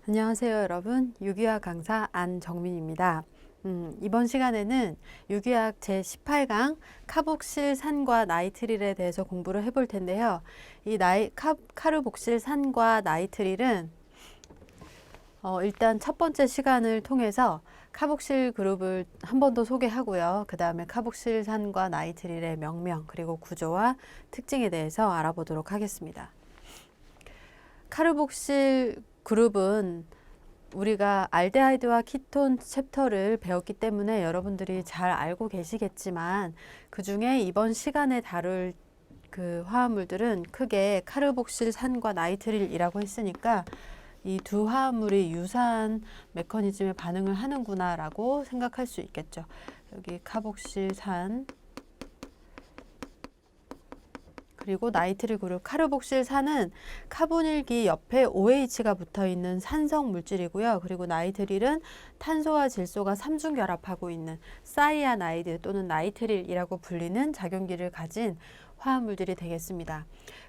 안녕하세요, 여러분. 유기화학 강사 안정민입니다. 이번 시간에는 유기화학 제18강 카복실산과 나이트릴에 대해서 공부를 해볼 텐데요. 이 카르복실산과 나이트릴은 일단 첫 번째 시간을 통해서 카복실 그룹을 한 번 더 소개하고요. 그 다음에 카복실산과 나이트릴의 명명 그리고 구조와 특징에 대해서 알아보도록 하겠습니다. 카르복실 그룹은 우리가 알데하이드와 키톤 챕터를 배웠기 때문에 여러분들이 잘 알고 계시겠지만 그 중에 이번 시간에 다룰 그 화합물들은 크게 카르복실산과 나이트릴이라고 했으니까 이 두 화합물이 유사한 메커니즘에 반응을 하는구나 라고 생각할 수 있겠죠. 여기 카복실산 그리고 나이트릴 그룹 카르복실산은 카보닐기 옆에 OH가 붙어있는 산성 물질이고요. 그리고 나이트릴은 탄소와 질소가 삼중 결합하고 있는 사이아나이드 또는 나이트릴이라고 불리는 작용기를 가진 화합물들이 되겠습니다.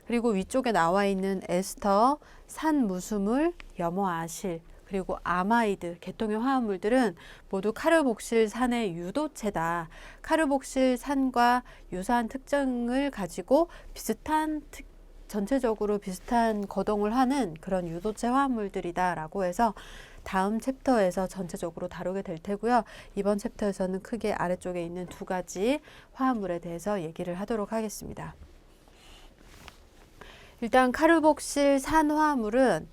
그리고 위쪽에 나와 있는 에스터, 산무수물, 염호아실, 그리고 아마이드 계통의 화합물들은 모두 카르복실산의 유도체다. 카르복실산과 유사한 특징을 가지고 전체적으로 비슷한 거동을 하는 그런 유도체 화합물들이다 라고 해서 다음 챕터에서 전체적으로 다루게 될 테고요. 이번 챕터에서는 크게 아래쪽에 있는 두 가지 화합물에 대해서 얘기를 하도록 하겠습니다. 일단 카르복실산 화합물은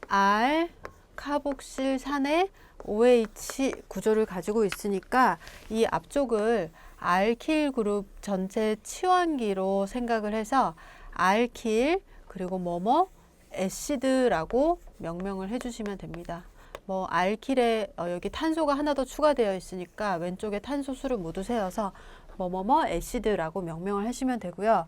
R 카복실산의 OH 구조를 가지고 있으니까 이 앞쪽을 알킬 그룹 전체 치환기로 생각을 해서 알킬 그리고 뭐뭐 애시드라고 명명을 해주시면 됩니다. 뭐 알킬에 여기 탄소가 하나 더 추가되어 있으니까 왼쪽에 탄소 수를 모두 세어서 뭐뭐뭐 애시드라고 명명을 하시면 되고요.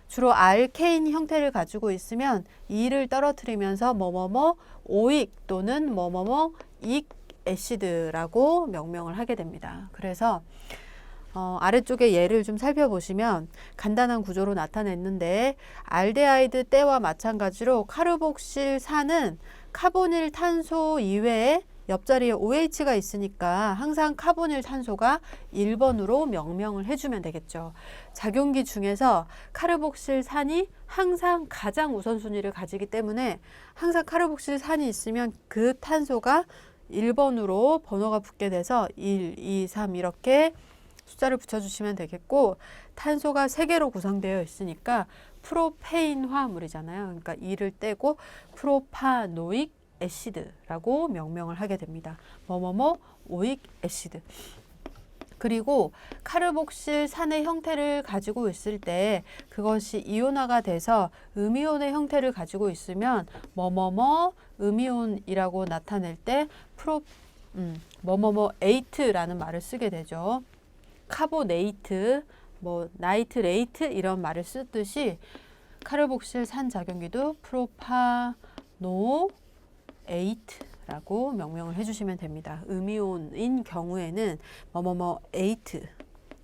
주로 알케인 형태를 가지고 있으면 이를 떨어뜨리면서 뭐뭐뭐 오익 또는 뭐뭐뭐 익 애시드라고 명명을 하게 됩니다. 그래서 아래쪽에 예를 좀 살펴보시면 간단한 구조로 나타냈는데 알데하이드 때와 마찬가지로 카르복실산은 카보닐 탄소 이외에 옆자리에 OH가 있으니까 항상 카보닐 탄소가 1번으로 명명을 해주면 되겠죠. 작용기 중에서 카르복실산이 항상 가장 우선순위를 가지기 때문에 항상 카르복실산이 있으면 그 탄소가 1번으로 번호가 붙게 돼서 1, 2, 3 이렇게 숫자를 붙여주시면 되겠고 탄소가 3개로 구성되어 있으니까 프로페인 화합물이잖아요. 그러니까 2를 떼고 프로파노익 애시드라고 명명을 하게 됩니다. 뭐뭐뭐 오익 애시드. 그리고 카르복실산의 형태를 가지고 있을 때 그것이 이온화가 돼서 음이온의 형태를 가지고 있으면 뭐뭐뭐 음이온이라고 나타낼 때 뭐뭐뭐 에이트라는 말을 쓰게 되죠. 카보네이트, 뭐 나이트레이트 이런 말을 쓰듯이 카르복실산 작용기도 프로파노 에이트라고 명명을 해주시면 됩니다. 음이온인 경우에는 뭐뭐뭐 에이트,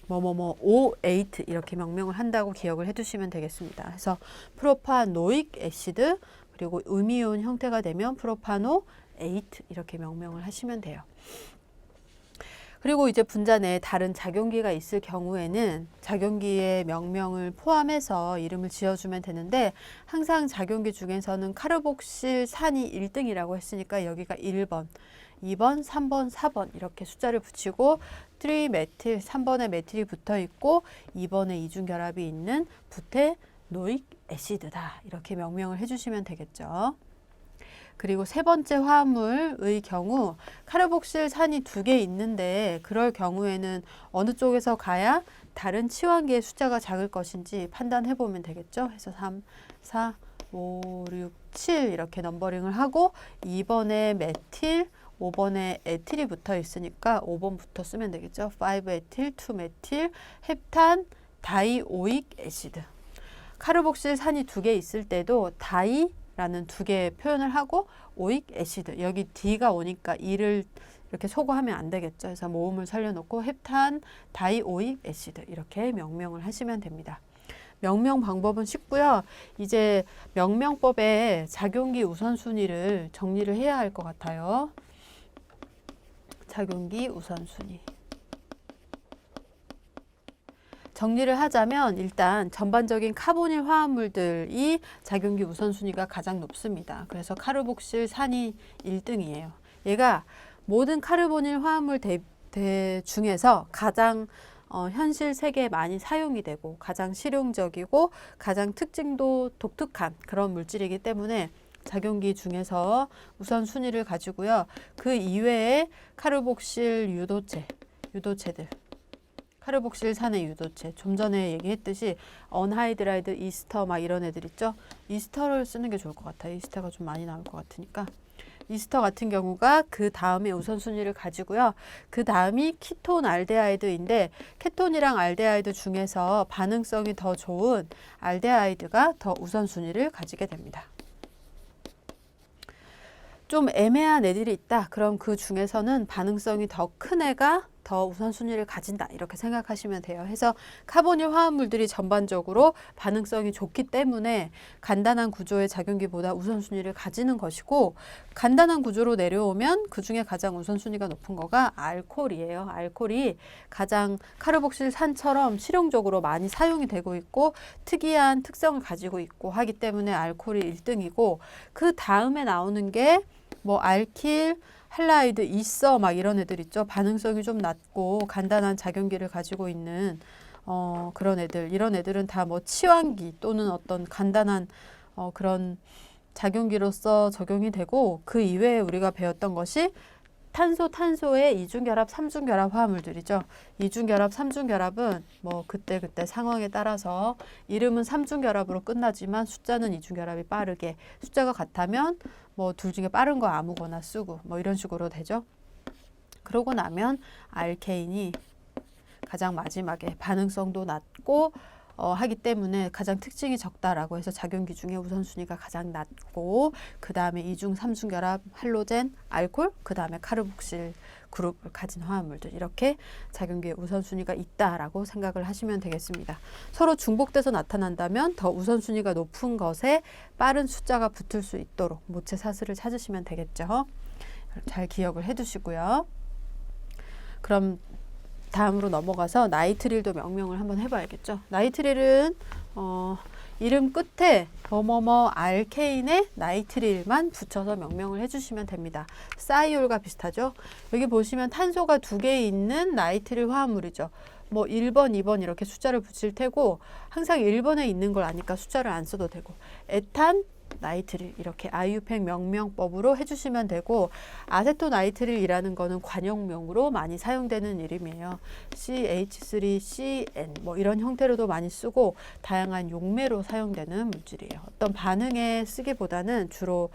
뭐뭐뭐 오 에이트 이렇게 명명을 한다고 기억을 해두시면 되겠습니다. 그래서 프로파노익 애시드 그리고 음이온 형태가 되면 프로파노 에이트 이렇게 명명을 하시면 돼요. 그리고 이제 분자 내에 다른 작용기가 있을 경우에는 작용기의 명명을 포함해서 이름을 지어주면 되는데 항상 작용기 중에서는 카르복실산이 1등이라고 했으니까 여기가 1번, 2번, 3번, 4번 이렇게 숫자를 붙이고 3메틸, 3번에 메틸이 붙어 있고 2번에 이중결합이 있는 부테노익 애시드다 이렇게 명명을 해주시면 되겠죠. 그리고 세 번째 화합물의 경우 카르복실산이 2개 있는데 그럴 경우에는 어느 쪽에서 가야 다른 치환기의 숫자가 작을 것인지 판단해 보면 되겠죠. 그래서 3, 4, 5, 6, 7 이렇게 넘버링을 하고 2번에 메틸, 5번에 에틸이 붙어 있으니까 5번부터 쓰면 되겠죠. 5에틸, 2메틸, 헵탄, 다이오익 애시드. 카르복실산이 2개 있을 때도 라는 2개 표현을 하고 오익 애시드 여기 D가 오니까 E를 이렇게 소거하면 안 되겠죠. 그래서 모음을 살려놓고 헵탄 다이오익 애시드 이렇게 명명을 하시면 됩니다. 명명 방법은 쉽고요. 이제 명명법의 작용기 우선순위를 정리를 해야 할 것 같아요. 작용기 우선순위. 정리를 하자면 일단 전반적인 카보닐 화합물들이 작용기 우선순위가 가장 높습니다. 그래서 카르복실산이 1등이에요. 얘가 모든 카르보닐 화합물 중에서 가장 현실 세계에 많이 사용이 되고 가장 실용적이고 가장 특징도 독특한 그런 물질이기 때문에 작용기 중에서 우선순위를 가지고요. 그 이외에 카르복실 유도체들 카르복실산의 유도체, 좀 전에 얘기했듯이 언하이드라이드, 이스터 막 이런 애들 있죠. 이스터를 쓰는 게 좋을 것 같아요. 이스터가 좀 많이 나올 것 같으니까. 이스터 같은 경우가 그 다음에 우선순위를 가지고요. 그 다음이 키톤 알데하이드인데 케톤이랑 알데하이드 중에서 반응성이 더 좋은 알데하이드가 더 우선순위를 가지게 됩니다. 좀 애매한 애들이 있다. 그럼 그 중에서는 반응성이 더 큰 애가 더 우선순위를 가진다. 이렇게 생각하시면 돼요. 해서 카보닐 화합물들이 전반적으로 반응성이 좋기 때문에 간단한 구조의 작용기보다 우선순위를 가지는 것이고 간단한 구조로 내려오면 그 중에 가장 우선순위가 높은 거가 알코올이에요. 알코올이 가장 카르복실산처럼 실용적으로 많이 사용이 되고 있고 특이한 특성을 가지고 있고 하기 때문에 알코올이 1등이고 그 다음에 나오는 게 뭐 알킬, 할라이드, 이서 막 이런 애들 있죠. 반응성이 좀 낮고 간단한 작용기를 가지고 있는 그런 애들. 이런 애들은 다 뭐 치환기 또는 어떤 간단한 그런 작용기로서 적용이 되고 그 이외에 우리가 배웠던 것이 탄소의 이중결합, 삼중결합 화합물들이죠. 이중결합, 삼중결합은 뭐 그때 상황에 따라서 이름은 삼중결합으로 끝나지만 숫자는 이중결합이 빠르게 숫자가 같다면 뭐 둘 중에 빠른 거 아무거나 쓰고 뭐 이런 식으로 되죠. 그러고 나면 알케인이 가장 마지막에 반응성도 낮고 하기 때문에 가장 특징이 적다라고 해서 작용기 중에 우선순위가 가장 낮고 그 다음에 이중, 삼중 결합, 할로젠, 알코올, 그 다음에 카르복실 그룹을 가진 화합물들 이렇게 작용기의 우선순위가 있다라고 생각을 하시면 되겠습니다. 서로 중복돼서 나타난다면 더 우선순위가 높은 것에 빠른 숫자가 붙을 수 있도록 모체 사슬을 찾으시면 되겠죠. 잘 기억을 해두시고요. 그럼 다음으로 넘어가서 나이트릴도 명명을 한번 해봐야겠죠. 나이트릴은 이름 끝에 뭐뭐뭐 알케인에 나이트릴만 붙여서 명명을 해주시면 됩니다. 사이올과 비슷하죠. 여기 보시면 탄소가 2개 있는 나이트릴 화합물이죠. 뭐 1번, 2번 이렇게 숫자를 붙일 테고 항상 1번에 있는 걸 아니까 숫자를 안 써도 되고 에탄, 나이트릴 이렇게 아이유팩 명명법으로 해주시면 되고 아세토나이트릴이라는 거는 관용명으로 많이 사용되는 이름이에요. CH3CN 뭐 이런 형태로도 많이 쓰고 다양한 용매로 사용되는 물질이에요. 어떤 반응에 쓰기보다는 주로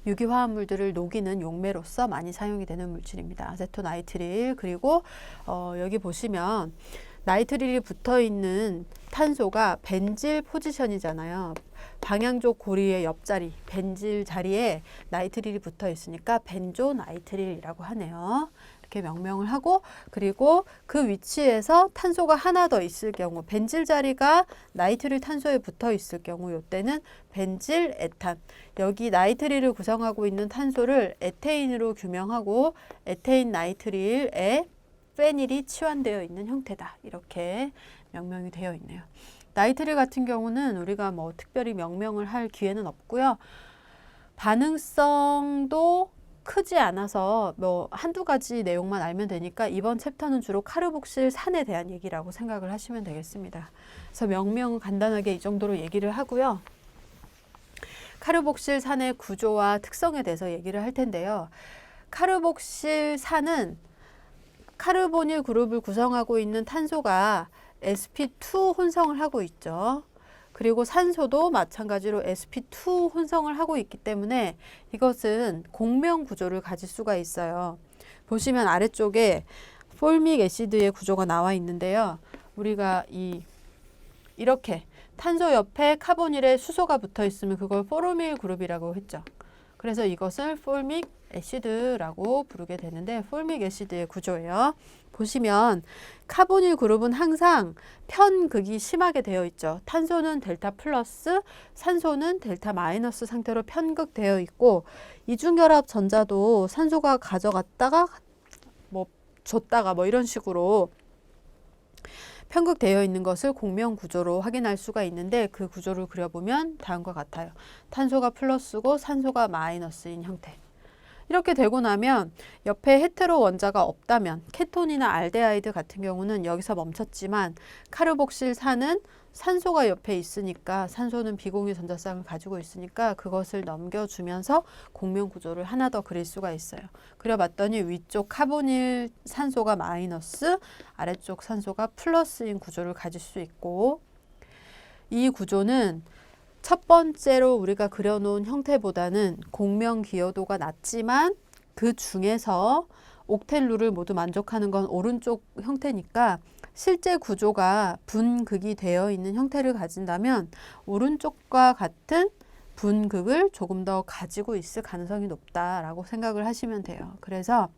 유기화합물들을 녹이는 용매로서 많이 사용이 되는 물질입니다. 아세토나이트릴 그리고 여기 보시면 나이트릴이 붙어있는 탄소가 벤질 포지션이잖아요. 방향족 고리의 옆자리, 벤질 자리에 나이트릴이 붙어 있으니까 벤조나이트릴이라고 하네요. 이렇게 명명을 하고 그리고 그 위치에서 탄소가 하나 더 있을 경우 벤질 자리가 나이트릴 탄소에 붙어 있을 경우 이때는 벤질 에탄 여기 나이트릴을 구성하고 있는 탄소를 에테인으로 규명하고 에테인 나이트릴에 페닐이 치환되어 있는 형태다. 이렇게 명명이 되어 있네요. 나이트릴 같은 경우는 우리가 뭐 특별히 명명을 할 기회는 없고요. 반응성도 크지 않아서 뭐 한두 가지 내용만 알면 되니까 이번 챕터는 주로 카르복실산에 대한 얘기라고 생각을 하시면 되겠습니다. 그래서 명명은 간단하게 이 정도로 얘기를 하고요. 카르복실산의 구조와 특성에 대해서 얘기를 할 텐데요. 카르복실산은 카르보닐 그룹을 구성하고 있는 탄소가 sp2 혼성을 하고 있죠. 그리고 산소도 마찬가지로 sp2 혼성을 하고 있기 때문에 이것은 공명 구조를 가질 수가 있어요. 보시면 아래쪽에 폴믹 애시드의 구조가 나와 있는데요. 우리가 이렇게 탄소 옆에 카보닐에 수소가 붙어 있으면 그걸 포르밀 그룹이라고 했죠. 그래서 이것을 폴믹 애시드라고 부르게 되는데 폴믹 애시드의 구조예요. 보시면 카보닐 그룹은 항상 편극이 심하게 되어 있죠. 탄소는 델타 플러스, 산소는 델타 마이너스 상태로 편극되어 있고 이중결합 전자도 산소가 가져갔다가 뭐 줬다가 뭐 이런 식으로 편극되어 있는 것을 공명 구조로 확인할 수가 있는데 그 구조를 그려보면 다음과 같아요. 탄소가 플러스고 산소가 마이너스인 형태. 이렇게 되고 나면 옆에 헤테로 원자가 없다면 케톤이나 알데하이드 같은 경우는 여기서 멈췄지만 카르복실산은 산소가 옆에 있으니까 산소는 비공유 전자쌍을 가지고 있으니까 그것을 넘겨주면서 공명 구조를 하나 더 그릴 수가 있어요. 그려봤더니 위쪽 카보닐 산소가 마이너스, 아래쪽 산소가 플러스인 구조를 가질 수 있고 이 구조는 첫 번째로 우리가 그려놓은 형태보다는 공명 기여도가 낮지만 그 중에서 옥텐 룰을 모두 만족하는 건 오른쪽 형태니까 실제 구조가 분극이 되어 있는 형태를 가진다면 오른쪽과 같은 분극을 조금 더 가지고 있을 가능성이 높다라고 생각을 하시면 돼요. 그래서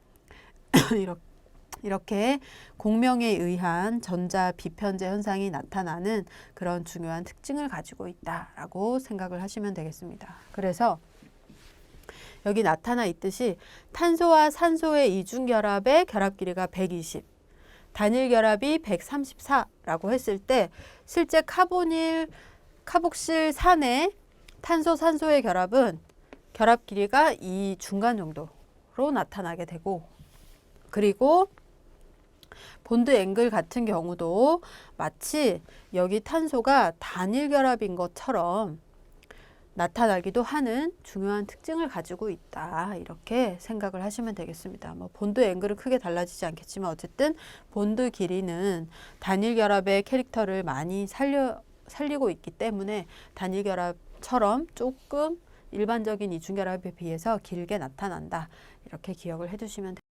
이렇게 공명에 의한 전자 비편재 현상이 나타나는 그런 중요한 특징을 가지고 있다라고 생각을 하시면 되겠습니다. 그래서 여기 나타나 있듯이 탄소와 산소의 이중결합의 결합 길이가 120, 단일 결합이 134라고 했을 때 실제 카복실산의 탄소, 산소의 결합은 결합 길이가 이 중간 정도로 나타나게 되고 그리고 본드 앵글 같은 경우도 마치 여기 탄소가 단일 결합인 것처럼 나타나기도 하는 중요한 특징을 가지고 있다. 이렇게 생각을 하시면 되겠습니다. 뭐 본드 앵글은 크게 달라지지 않겠지만 어쨌든 본드 길이는 단일 결합의 캐릭터를 많이 살리고 있기 때문에 단일 결합처럼 조금 일반적인 이중결합에 비해서 길게 나타난다. 이렇게 기억을 해두시면 됩니다.